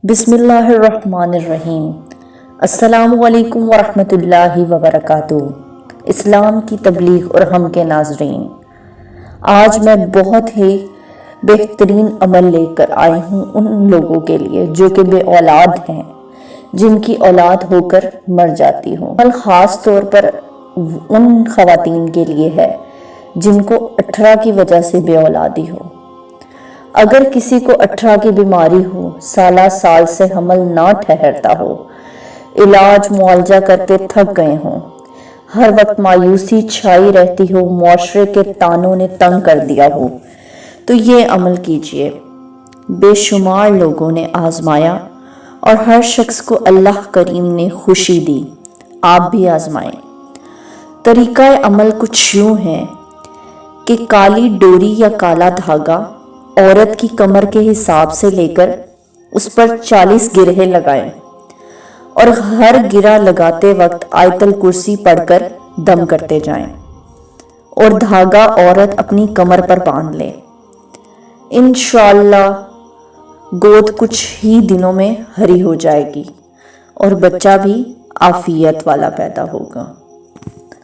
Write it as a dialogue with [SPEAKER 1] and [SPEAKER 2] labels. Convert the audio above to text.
[SPEAKER 1] بسم اللہ الرحمن الرحیم۔ السلام علیکم ورحمۃ اللہ وبرکاتہ۔ اسلام کی تبلیغ اور ہم کے ناظرین، آج میں بہت ہی بہترین عمل لے کر آئی ہوں ان لوگوں کے لیے جو کہ بے اولاد ہیں، جن کی اولاد ہو کر مر جاتی ہو۔ عمل خاص طور پر ان خواتین کے لیے ہے جن کو 18 کی وجہ سے بے اولادی ہو۔ اگر کسی کو 18 کی بیماری ہو، سالہ سال سے حمل نہ ٹھہرتا ہو، علاج معالجہ کرتے تھک گئے ہوں، ہر وقت مایوسی چھائی رہتی ہو، معاشرے کے تانوں نے تنگ کر دیا ہو، تو یہ عمل کیجئے۔ بے شمار لوگوں نے آزمایا اور ہر شخص کو اللہ کریم نے خوشی دی، آپ بھی آزمائیں۔ طریقہ عمل کچھ یوں ہے کہ کالی ڈوری یا کالا دھاگا عورت کی کمر کے حساب سے لے کر اس پر 40 گرہیں لگائیں اور ہر گرہ لگاتے وقت آیت الکرسی پڑھ کر دم کرتے جائیں اور دھاگا عورت اپنی کمر پر باندھ لے۔ انشاءاللہ گود کچھ ہی دنوں میں ہری ہو جائے گی اور بچہ بھی عافیت والا پیدا ہوگا۔